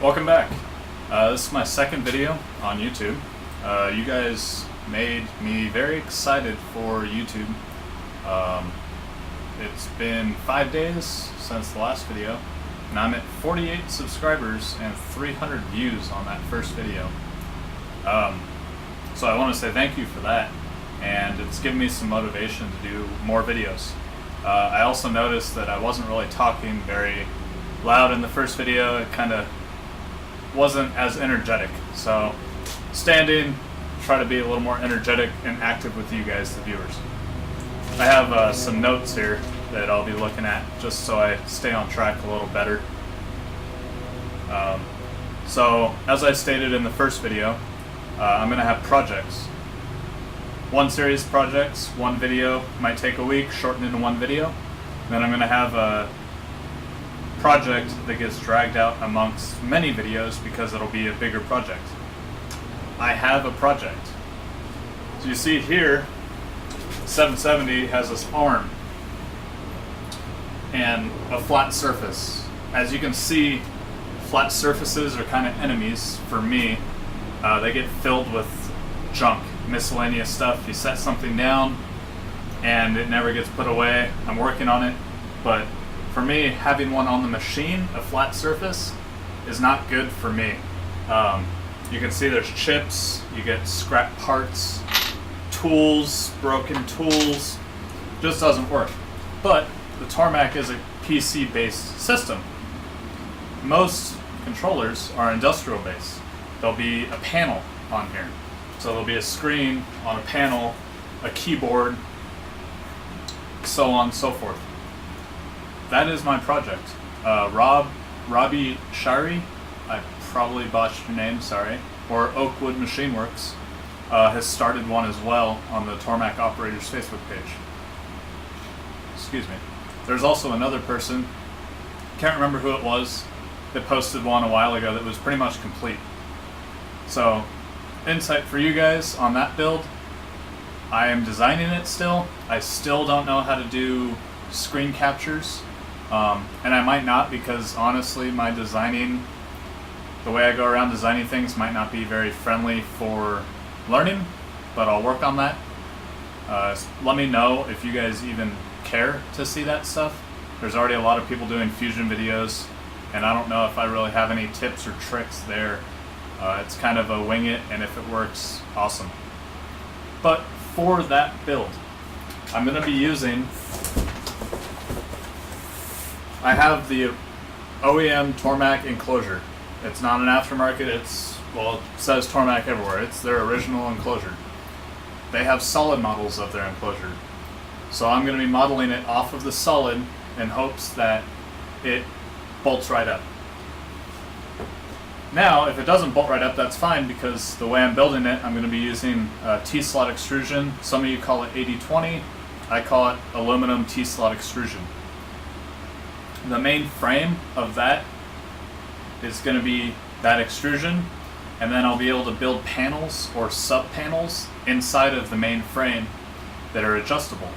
Welcome back. This is my second video on YouTube. You guys made me very excited for YouTube. It's been 5 days since the last video, and I'm at 48 subscribers and 300 views on that first video. So I want to say thank you for that, and it's given me some motivation to do more videos. I also noticed that I wasn't really talking very loud in the first video. It kind of wasn't as energetic, so standing, try to be a little more energetic and active with you guys, the viewers. I have some notes here that I'll be looking at just so I stay on track a little better. So as I stated in the first video, I'm going to have projects. One series of projects, one video, might take a week, shortened into one video. Then I'm going to have a project that gets dragged out amongst many videos because it'll be a bigger project. I have a project. So you see here, 770 has this arm and a flat surface. As you can see, flat surfaces are kind of enemies for me. They get filled with junk, miscellaneous stuff. You set something down and it never gets put away. I'm working on it, but for me, having one on the machine, a flat surface, is not good for me. You can see there's chips, you get scrap parts, tools, broken tools, just doesn't work. But the Tormach is a PC-based system. Most controllers are industrial-based. There'll be a panel on here. So there'll be a screen on a panel, a keyboard, so on and so forth. That is my project. Robbie Shari, I probably botched your name, sorry, or Oakwood Machine Works, has started one as well on the Tormach Operators Facebook page. Excuse me. There's also another person, can't remember who it was, that posted one a while ago that was pretty much complete. So, insight for you guys on that build. I am designing it still. I still don't know how to do screen captures. And I might not, because honestly my designing, the way I go around designing things might not be very friendly for learning, but I'll work on that. Let me know if you guys even care to see that stuff. There's already a lot of people doing fusion videos, and I don't know if I really have any tips or tricks there. It's kind of a wing it, and if it works, awesome. But for that build, I'm going to be using, I have the OEM Tormach enclosure. It's not an aftermarket, well, it says Tormach everywhere. It's their original enclosure. They have solid models of their enclosure. So I'm going to be modeling it off of the solid in hopes that it bolts right up. Now, if it doesn't bolt right up, that's fine, because the way I'm building it, I'm going to be using T-slot extrusion. Some of you call it 80-20. I call it aluminum T-slot extrusion. The main frame of that is going to be that extrusion, and then I'll be able to build panels or sub-panels inside of the main frame that are adjustable.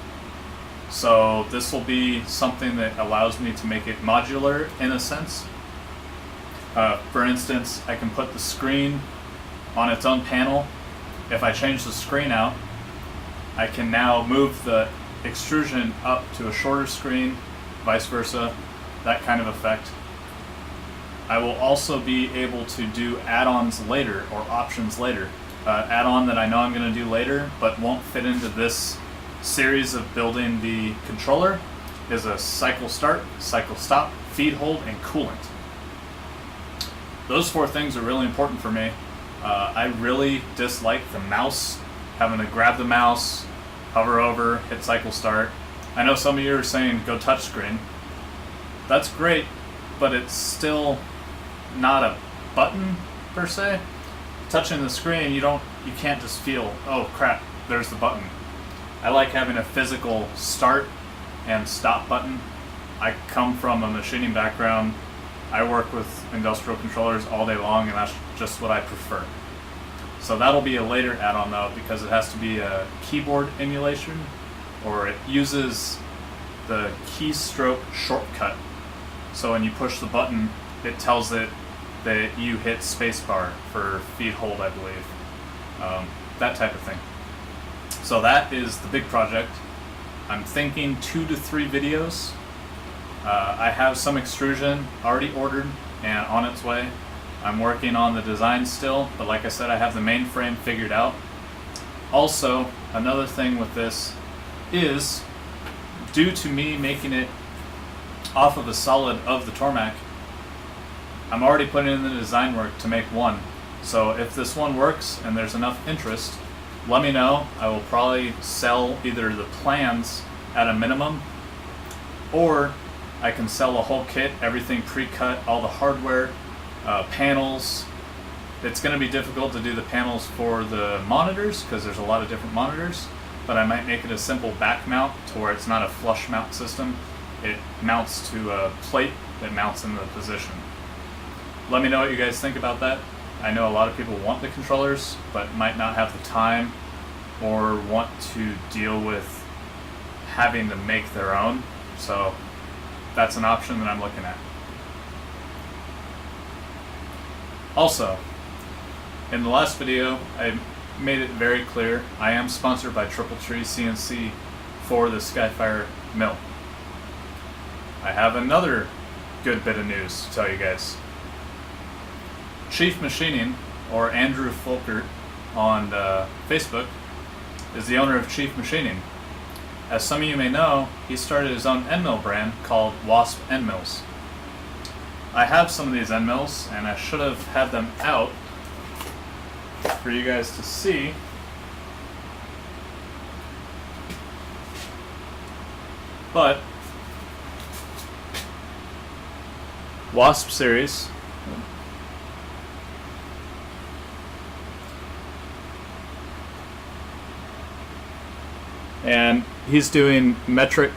So this will be something that allows me to make it modular in a sense. For instance, I can put the screen on its own panel. If I change the screen out, I can now move the extrusion up to a shorter screen, vice versa, that kind of effect. I will also be able to do add-ons later, or options later. Add-on that I know I'm going to do later, but won't fit into this series of building the controller, is a cycle start, cycle stop, feed hold, and coolant. Those 4 things are really important for me. I really dislike the mouse, having to grab the mouse, hover over, hit cycle start. I know some of you are saying go touchscreen. That's great, but it's still not a button per se. Touching the screen, you can't just feel, oh crap, there's the button. I like having a physical start and stop button. I come from a machining background. I work with industrial controllers all day long, and that's just what I prefer. So that'll be a later add-on though, because it has to be a keyboard emulation, or it uses the keystroke shortcut. So when you push the button, it tells it that you hit spacebar for feed hold, I believe. That type of thing. So that is the big project. I'm thinking 2 to 3 videos. I have some extrusion already ordered and on its way. I'm working on the design still, but like I said, I have the main frame figured out. Also, another thing with this is, due to me making it off of a solid of the Tormach, I'm already putting in the design work to make one. So if this one works and there's enough interest, let me know. I will probably sell either the plans at a minimum, or I can sell a whole kit, everything pre-cut, all the hardware, panels. It's going to be difficult to do the panels for the monitors because there's a lot of different monitors, but I might make it a simple back mount to where it's not a flush mount system. It mounts to a plate that mounts in the position. Let me know what you guys think about that. I know a lot of people want the controllers, but might not have the time or want to deal with having to make their own. So that's an option that I'm looking at. Also, in the last video, I made it very clear I am sponsored by Tormach CNC for the Skyfire mill. I have another good bit of news to tell you guys. Chief Machining, or Andrew Folkert on Facebook, is the owner of Chief Machining. As some of you may know, he started his own end mill brand called Wasp End Mills. I have some of these end mills, and I should have had them out for you guys to see. But Wasp series. And he's doing metric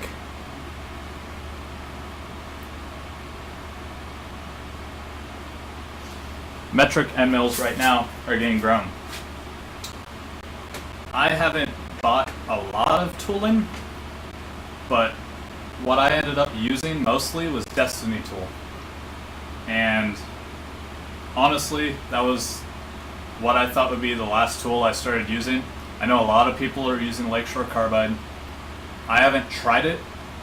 end mills right now are getting grown. I haven't bought a lot of tooling, but what I ended up using mostly was Destiny tool. And honestly, that was what I thought would be the last tool I started using. I know a lot of people are using Lakeshore Carbide. I haven't tried it,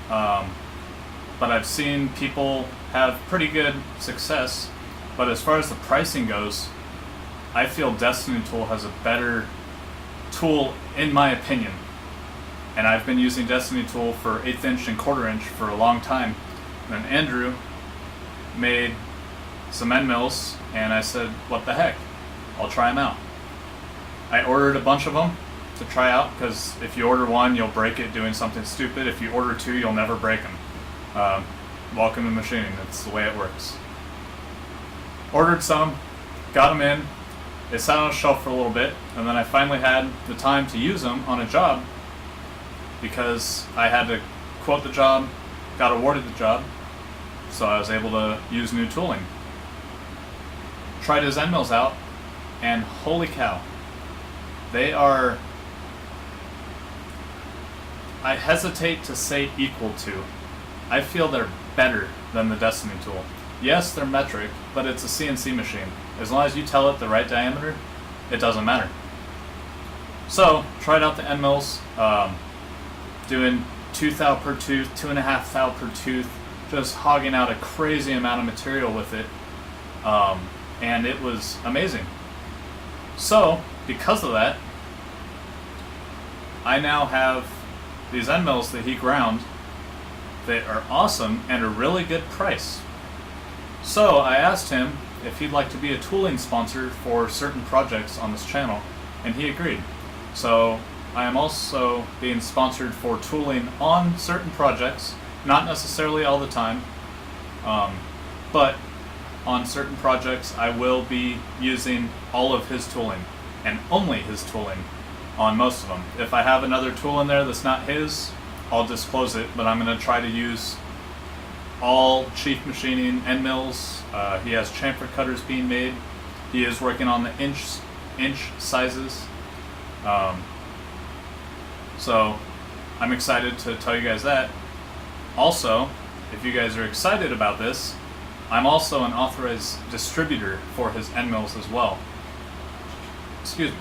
but I've seen people have pretty good success. But as far as the pricing goes, I feel Destiny tool has a better tool in my opinion. And I've been using Destiny tool for 1/8 inch and 1/4 inch for a long time. And then Andrew made some end mills, and I said, what the heck, I'll try them out. I ordered a bunch of them to try out, because if you order one, you'll break it doing something stupid. If you order 2, you'll never break them. Welcome to machining, that's the way it works. Ordered some, got them in, they sat on a shelf for a little bit, and then I finally had the time to use them on a job, because I had to quote the job, got awarded the job, so I was able to use new tooling. Tried his end mills out, and holy cow, they are, I hesitate to say equal to, I feel they're better than the Destiny tool. Yes, they're metric, but it's a CNC machine. As long as you tell it the right diameter, it doesn't matter. So, tried out the end mills, doing 2 thou per tooth, 2.5 thou per tooth, just hogging out a crazy amount of material with it, and it was amazing. So, because of that, I now have these end mills that he ground that are awesome and a really good price. So I asked him if he'd like to be a tooling sponsor for certain projects on this channel, and he agreed. So I am also being sponsored for tooling on certain projects, not necessarily all the time, but on certain projects I will be using all of his tooling, and only his tooling, on most of them. If I have another tool in there that's not his, I'll disclose it, but I'm going to try to use all Chief Machining end mills. He has chamfer cutters being made. He is working on the inch sizes. So I'm excited to tell you guys that. Also, if you guys are excited about this, I'm also an authorized distributor for his end mills as well. Excuse me.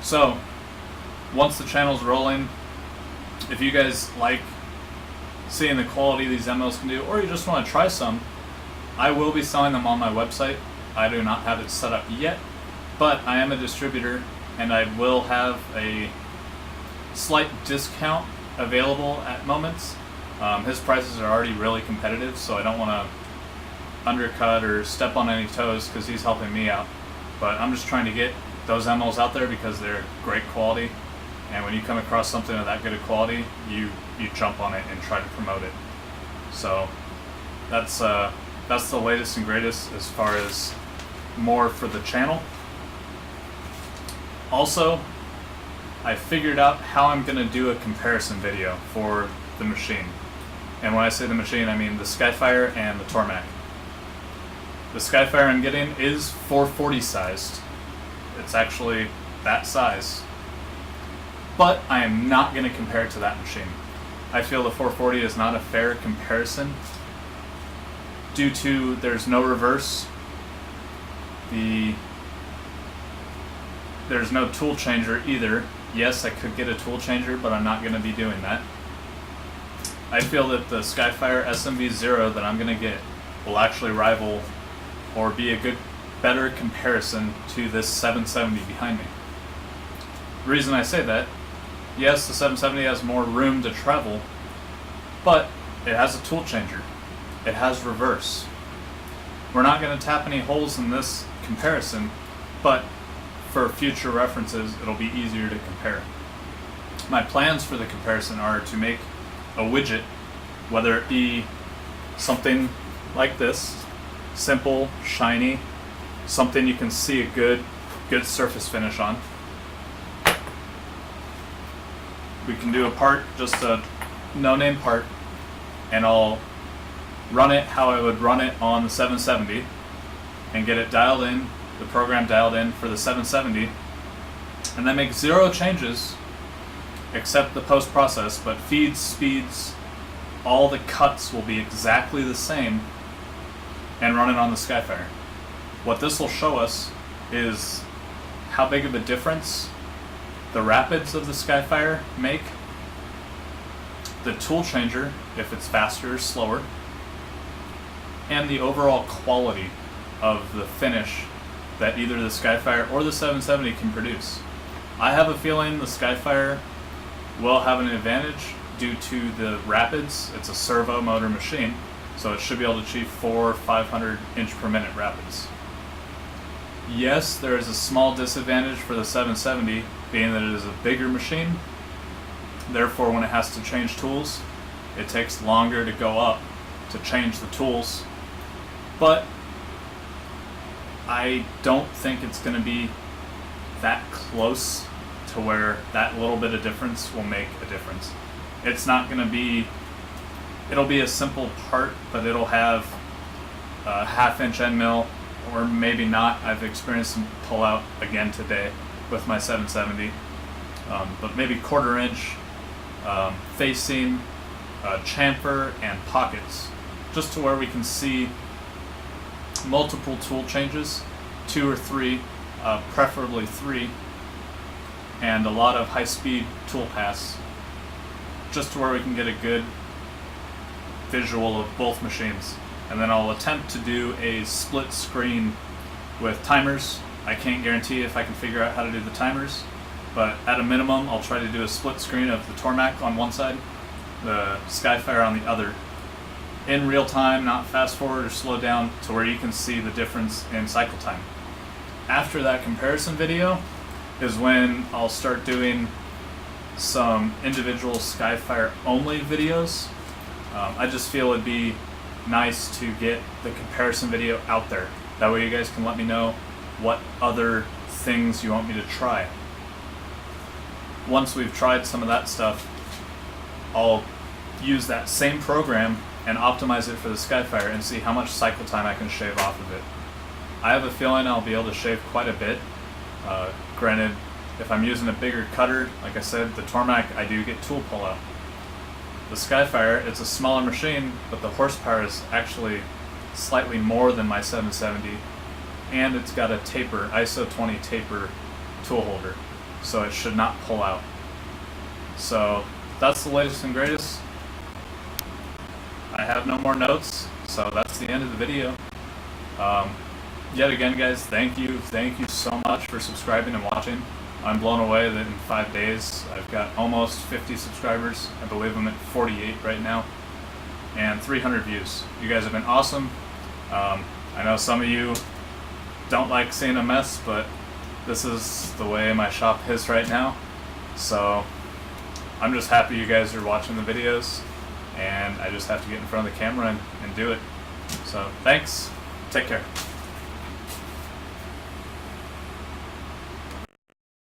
So, once the channel's rolling, if you guys like seeing the quality these end mills can do, or you just want to try some, I will be selling them on my website. I do not have it set up yet, but I am a distributor, and I will have a slight discount available at moments. His prices are already really competitive, so I don't want to undercut or step on any toes because he's helping me out. But I'm just trying to get those MLs out there because they're great quality, and when you come across something of that good of quality, you jump on it and try to promote it. So that's the latest and greatest as far as more for the channel. Also, I figured out how I'm going to do a comparison video for the machine. And when I say the machine, I mean the Skyfire and the Tormach. The Skyfire I'm getting is 440 sized. It's actually that size. But I am not going to compare it to that machine. I feel the 440 is not a fair comparison due to there's no reverse. There's no tool changer either. Yes, I could get a tool changer, but I'm not going to be doing that. I feel that the Skyfire SMV0 that I'm going to get will actually rival or be a better comparison to this 770 behind me. The reason I say that, yes, the 770 has more room to travel, but it has a tool changer. It has reverse. We're not going to tap any holes in this comparison, but for future references, it'll be easier to compare. My plans for the comparison are to make a widget, whether it be something like this, simple, shiny, something you can see a good surface finish on. We can do a part, just a no-name part, and I'll run it how I would run it on the 770 and get it dialed in, the program dialed in for the 770, and then make 0 changes except the post-process, but feeds, speeds, all the cuts will be exactly the same, and run it on the Skyfire. What this will show us is how big of a difference the rapids of the Skyfire make, the tool changer, if it's faster or slower, and the overall quality of the finish that either the Skyfire or the 770 can produce. I have a feeling the Skyfire will have an advantage due to the rapids. It's a servo motor machine, so it should be able to achieve 400 or 500 inch per minute rapids. Yes, there is a small disadvantage for the 770, being that it is a bigger machine. Therefore, when it has to change tools, it takes longer to go up to change the tools. But I don't think it's going to be that close to where that little bit of difference will make a difference. It's not going to be, it'll be a simple part, but it'll have a half-inch end mill, or maybe not. I've experienced some pull-out again today with my 770, but maybe quarter-inch facing, chamfer, and pockets, just to where we can see multiple tool changes, 2 or 3, preferably 3, and a lot of high-speed tool pass, just to where we can get a good visual of both machines. And then I'll attempt to do a split screen with timers. I can't guarantee if I can figure out how to do the timers, but at a minimum I'll try to do a split screen of the Tormach on one side, the Skyfire on the other, in real time, not fast forward or slow down, to where you can see the difference in cycle time. After that comparison video is when I'll start doing some individual Skyfire only videos. I just feel it'd be nice to get the comparison video out there. That way you guys can let me know what other things you want me to try. Once we've tried some of that stuff, I'll use that same program and optimize it for the Skyfire and see how much cycle time I can shave off of it. I have a feeling I'll be able to shave quite a bit. Granted, if I'm using a bigger cutter, like I said, the Tormach, I do get tool pull-out. The Skyfire, it's a smaller machine, but the horsepower is actually slightly more than my 770, and it's got a taper, ISO 20 taper tool holder, so it should not pull out. So that's the latest and greatest. I have no more notes, so that's the end of the video. Yet again, guys, thank you so much for subscribing and watching. I'm blown away that in 5 days I've got almost 50 subscribers. I believe I'm at 48 right now, and 300 views. You guys have been awesome. I know some of you don't like seeing a mess, but this is the way my shop is right now. So I'm just happy you guys are watching the videos, and I just have to get in front of the camera and do it. So thanks. Take care.